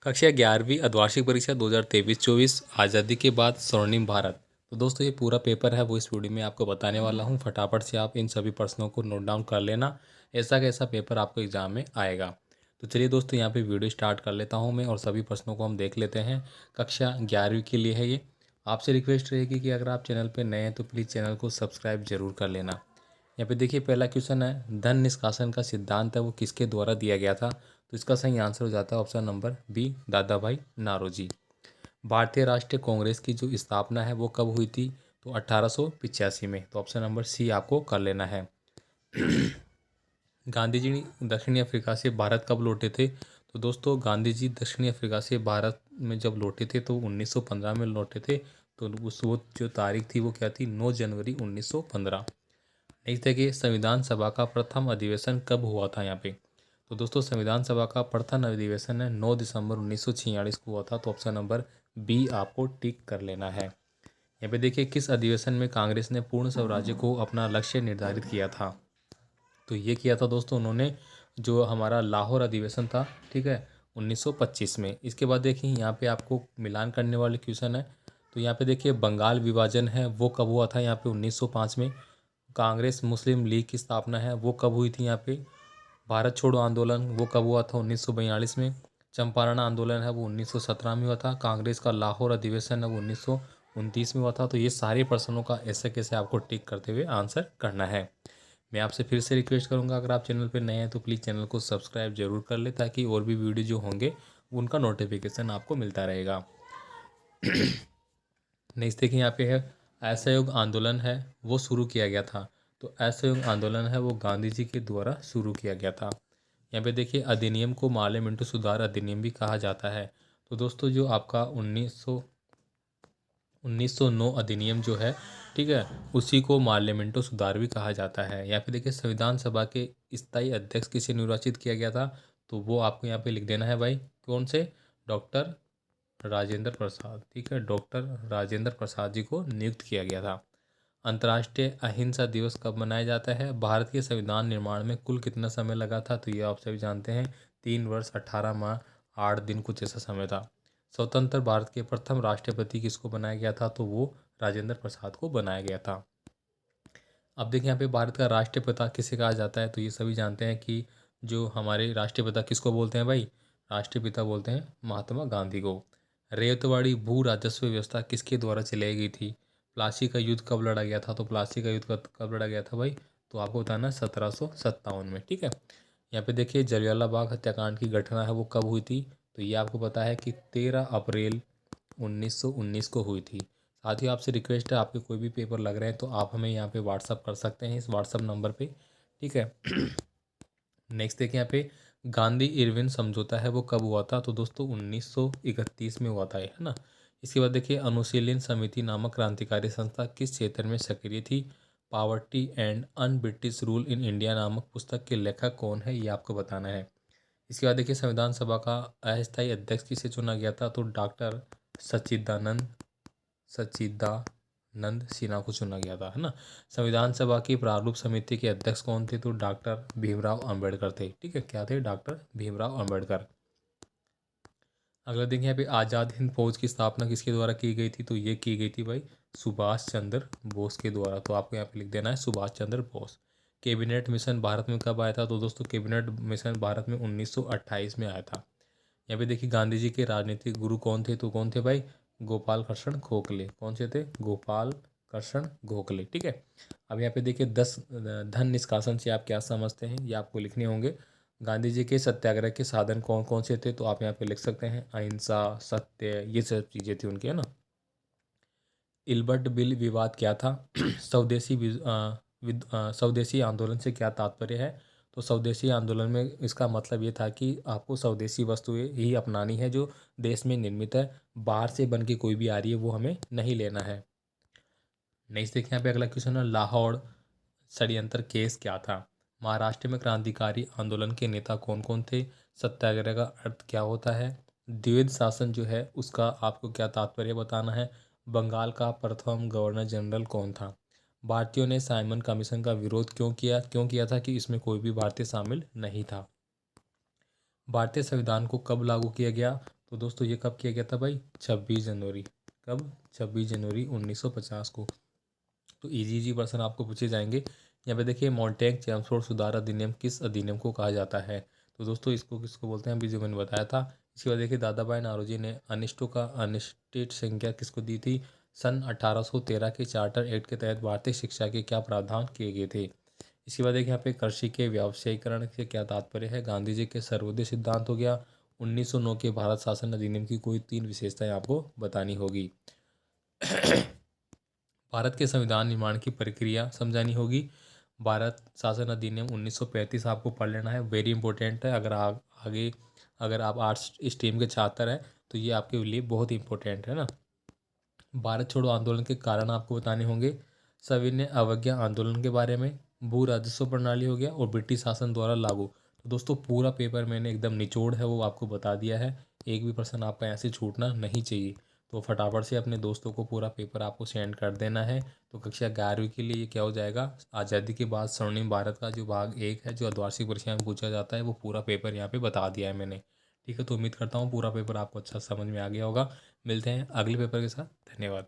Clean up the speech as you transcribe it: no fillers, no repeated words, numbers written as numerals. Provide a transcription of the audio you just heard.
कक्षा 11वीं अर्धवार्षिक परीक्षा 2023-24 आज़ादी के बाद स्वर्णिम भारत। तो दोस्तों ये पूरा पेपर है वो इस वीडियो में आपको बताने वाला हूँ। फटाफट से आप इन सभी प्रश्नों को नोट डाउन कर लेना, ऐसा कैसा पेपर आपको एग्जाम में आएगा। तो चलिए दोस्तों यहाँ पे वीडियो स्टार्ट कर लेता हूँ मैं और सभी प्रश्नों को हम देख लेते हैं। कक्षा 11वीं के लिए है ये। आपसे रिक्वेस्ट रहेगी कि अगर आप चैनल पर नए हैं तो प्लीज़ चैनल को सब्सक्राइब जरूर कर लेना। यहाँ पे देखिए पहला क्वेश्चन है, धन निष्कासन का सिद्धांत है वो किसके द्वारा दिया गया था। तो इसका सही आंसर हो जाता है ऑप्शन नंबर बी, दादा भाई नारोजी। भारतीय राष्ट्रीय कांग्रेस की जो स्थापना है वो कब हुई थी, तो 1885 में। तो ऑप्शन नंबर सी आपको कर लेना है। गांधी जी दक्षिणी अफ्रीका से भारत कब लौटे थे। तो दोस्तों गांधी जी दक्षिणी अफ्रीका से भारत में जब लौटे थे तो 1915 में लौटे थे। तो उस वो जो तारीख थी वो क्या थी, 9 जनवरी 1915। नेक्स्ट देखिए, संविधान सभा का प्रथम अधिवेशन कब हुआ था यहाँ पे। तो दोस्तों संविधान सभा का प्रथम अधिवेशन है 9 दिसंबर 1946 को हुआ था। तो ऑप्शन नंबर बी आपको टिक कर लेना है। यहाँ पे देखिए, किस अधिवेशन में कांग्रेस ने पूर्ण स्वराज्य को अपना लक्ष्य निर्धारित किया था। तो ये किया था दोस्तों उन्होंने जो हमारा लाहौर अधिवेशन था, ठीक है, 1925 में। इसके बाद देखिए यहाँ पे आपको मिलान करने वाले क्वेश्चन है। तो यहाँ पे देखिए बंगाल विभाजन है वो कब हुआ था, यहाँ पे 1905 में। कांग्रेस मुस्लिम लीग की स्थापना है वो कब हुई थी यहाँ पे। भारत छोड़ो आंदोलन वो कब हुआ था, 1942 में। चंपारण आंदोलन है वो 1917 में हुआ था। कांग्रेस का लाहौर अधिवेशन है वो 1929 में हुआ था। तो ये सारे प्रश्नों का ऐसे कैसे आपको टिक करते हुए आंसर करना है। मैं आपसे फिर से रिक्वेस्ट करूंगा, अगर आप चैनल पर नए हैं तो प्लीज़ चैनल को सब्सक्राइब जरूर कर ले, ताकि और भी वीडियो जो होंगे उनका नोटिफिकेशन आपको मिलता रहेगा। नेक्स्ट देखिए यहाँ पे है, असहयोग आंदोलन है वो शुरू किया गया था। तो असहयोग आंदोलन है वो गांधी जी के द्वारा शुरू किया गया था। यहाँ पे देखिए अधिनियम को माले मिंटो सुधार अधिनियम भी कहा जाता है। तो दोस्तों जो आपका 1909 अधिनियम जो है, ठीक है, उसी को पार्लियामेंटो सुधार भी कहा जाता है। यहाँ पे देखिए संविधान सभा के स्थायी अध्यक्ष किसे निर्वाचित किया गया था। तो वो आपको यहाँ पे लिख देना है भाई, कौन से, डॉक्टर राजेंद्र प्रसाद, ठीक है, डॉक्टर राजेंद्र प्रसाद जी को नियुक्त किया गया था। अंतर्राष्ट्रीय अहिंसा दिवस कब मनाया जाता है। भारत के संविधान निर्माण में कुल कितना समय लगा था। तो ये आप सभी जानते हैं, 3 वर्ष 18 माह 8 दिन कुछ ऐसा समय था। स्वतंत्र भारत के प्रथम राष्ट्रपति किसको बनाया गया था। तो वो राजेंद्र प्रसाद को बनाया गया था। अब देखिए यहाँ पे भारत का राष्ट्रपिता किसे कहा जाता है। तो ये सभी जानते हैं कि जो हमारे राष्ट्रपिता किसको बोलते हैं भाई, राष्ट्रपिता बोलते हैं महात्मा गांधी को। रेतवाड़ी भू राजस्व व्यवस्था किसके द्वारा चलाई गई थी। प्लासी का युद्ध कब लड़ा गया था। तो प्लासी का युद्ध कब लड़ा गया था भाई, तो आपको बताना है 1757 में, ठीक है। यहाँ पे देखिए जलियांवाला बाग हत्याकांड की घटना है वो कब हुई थी। तो ये आपको पता है कि 13 अप्रैल 1919 को हुई थी। साथ ही आपसे रिक्वेस्ट है, आपके कोई भी पेपर लग रहे हैं तो आप हमें यहाँ पे व्हाट्सअप कर सकते हैं इस व्हाट्सअप नंबर पे, ठीक है। नेक्स्ट देखिए यहाँ पे गांधी इरविन समझौता है वो कब हुआ था। तो दोस्तों 1931 में हुआ था ये, है ना। इसके बाद देखिए अनुशीलन समिति नामक क्रांतिकारी संस्था किस क्षेत्र में सक्रिय थी। Poverty and un British rule in India नामक पुस्तक के लेखक कौन है, ये आपको बताना है। इसके बाद देखिए संविधान सभा का अस्थायी अध्यक्ष किसे चुना गया था। तो डॉक्टर सच्चिदानंद सच्चिदानंद सिन्हा को चुना गया था, है ना। संविधान सभा की प्रारूप समिति के अध्यक्ष कौन थे। तो डॉक्टर भीमराव अंबेडकर थे, ठीक है, क्या थे, डॉक्टर भीमराव अंबेडकर। अगला देखिए यहाँ पे आज़ाद हिंद फौज की स्थापना किसके द्वारा की गई थी। तो ये की गई थी भाई सुभाष चंद्र बोस के द्वारा। तो आपको यहाँ पे लिख देना है सुभाष चंद्र बोस। कैबिनेट मिशन भारत में कब आया था। तो दोस्तों कैबिनेट मिशन भारत में 1928 में आया था। यहाँ पे देखिए गांधी जी के राजनीतिक गुरु कौन थे। तो कौन थे भाई, गोपाल कृष्ण गोखले। कौन से थे, गोपाल कृष्ण गोखले, ठीक है। अब यहाँ पे देखिए 10 धन निष्कासन से आप क्या समझते हैं, ये आपको लिखने होंगे। गांधी जी के सत्याग्रह के साधन कौन कौन से थे। तो आप यहाँ पे लिख सकते हैं अहिंसा, सत्य, ये सब चीज़ें थी उनकी, है ना। इल्बर्ट बिल विवाद क्या था। स्वदेशी आंदोलन से क्या तात्पर्य है। तो स्वदेशी आंदोलन में इसका मतलब ये था कि आपको स्वदेशी वस्तुएं ही अपनानी है जो देश में निर्मित है, बाहर से बन के कोई भी आ रही है वो हमें नहीं लेना है। नेक्स्ट देखिए यहाँ पे अगला क्वेश्चन है, लाहौर षड्यंत्र केस क्या था। महाराष्ट्र में क्रांतिकारी आंदोलन के नेता कौन कौन थे। सत्याग्रह का अर्थ क्या होता है। द्विविध शासन जो है उसका आपको क्या तात्पर्य बताना है। बंगाल का प्रथम गवर्नर जनरल कौन था। भारतीयों ने साइमन कमीशन का विरोध क्यों किया था कि इसमें कोई भी भारतीय शामिल नहीं था। भारतीय संविधान को कब लागू किया गया। तो दोस्तों ये कब किया गया था भाई? 26 जनवरी। कब? 26 जनवरी 1950 को। तो इजी इजी पर्सन आपको पूछे जाएंगे। यहाँ पे देखिए मॉन्टेग चेम्सफोर्ड सुधार अधिनियम किस अधिनियम को कहा जाता है? तो दोस्तों इसको किसको बोलते हैं, अभी जो मैंने बताया था। इसके बाद देखिए दादा भाई नौरोजी ने अनिष्टों का अनिश्चित संख्या किसको दी थी? सन 1813 के चार्टर एक्ट के तहत भारतीय शिक्षा के क्या प्रावधान किए गए थे? इसके बाद देखिए यहाँ पे कृषि के व्यावसायीकरण से क्या तात्पर्य है? गांधी जी के सर्वोदय सिद्धांत हो गया। 1909 के भारत शासन अधिनियम की कोई 3 विशेषताएं आपको बतानी होगी। भारत के संविधान निर्माण की प्रक्रिया समझानी होगी। भारत शासन अधिनियम 1935 आपको पढ़ लेना है, वेरी इंपॉर्टेंट है। आगे अगर आप आर्ट्स स्ट्रीम के छात्र हैं तो ये आपके लिए बहुत इंपॉर्टेंट है ना। भारत छोड़ो आंदोलन के कारण आपको बताने होंगे। सविनय अवज्ञा आंदोलन के बारे में, भू राजस्व प्रणाली हो गया, और ब्रिटिश शासन द्वारा लागू। तो दोस्तों पूरा पेपर मैंने एकदम निचोड़ है वो आपको बता दिया है। एक भी पर्सन आपका ऐसे छूटना नहीं चाहिए। तो फटाफट से अपने दोस्तों को पूरा पेपर आपको सेंड कर देना है। तो कक्षा 11वीं के लिए ये क्या हो जाएगा? आज़ादी के बाद स्वर्णिम भारत का जो भाग 1 है, जो अर्धवार्षिक परीक्षा में पूछा जाता है, वो पूरा पेपर यहाँ पे बता दिया है मैंने। ठीक है, तो उम्मीद करता हूँ पूरा पेपर आपको अच्छा समझ में आ गया होगा। मिलते हैं अगले पेपर के साथ। धन्यवाद।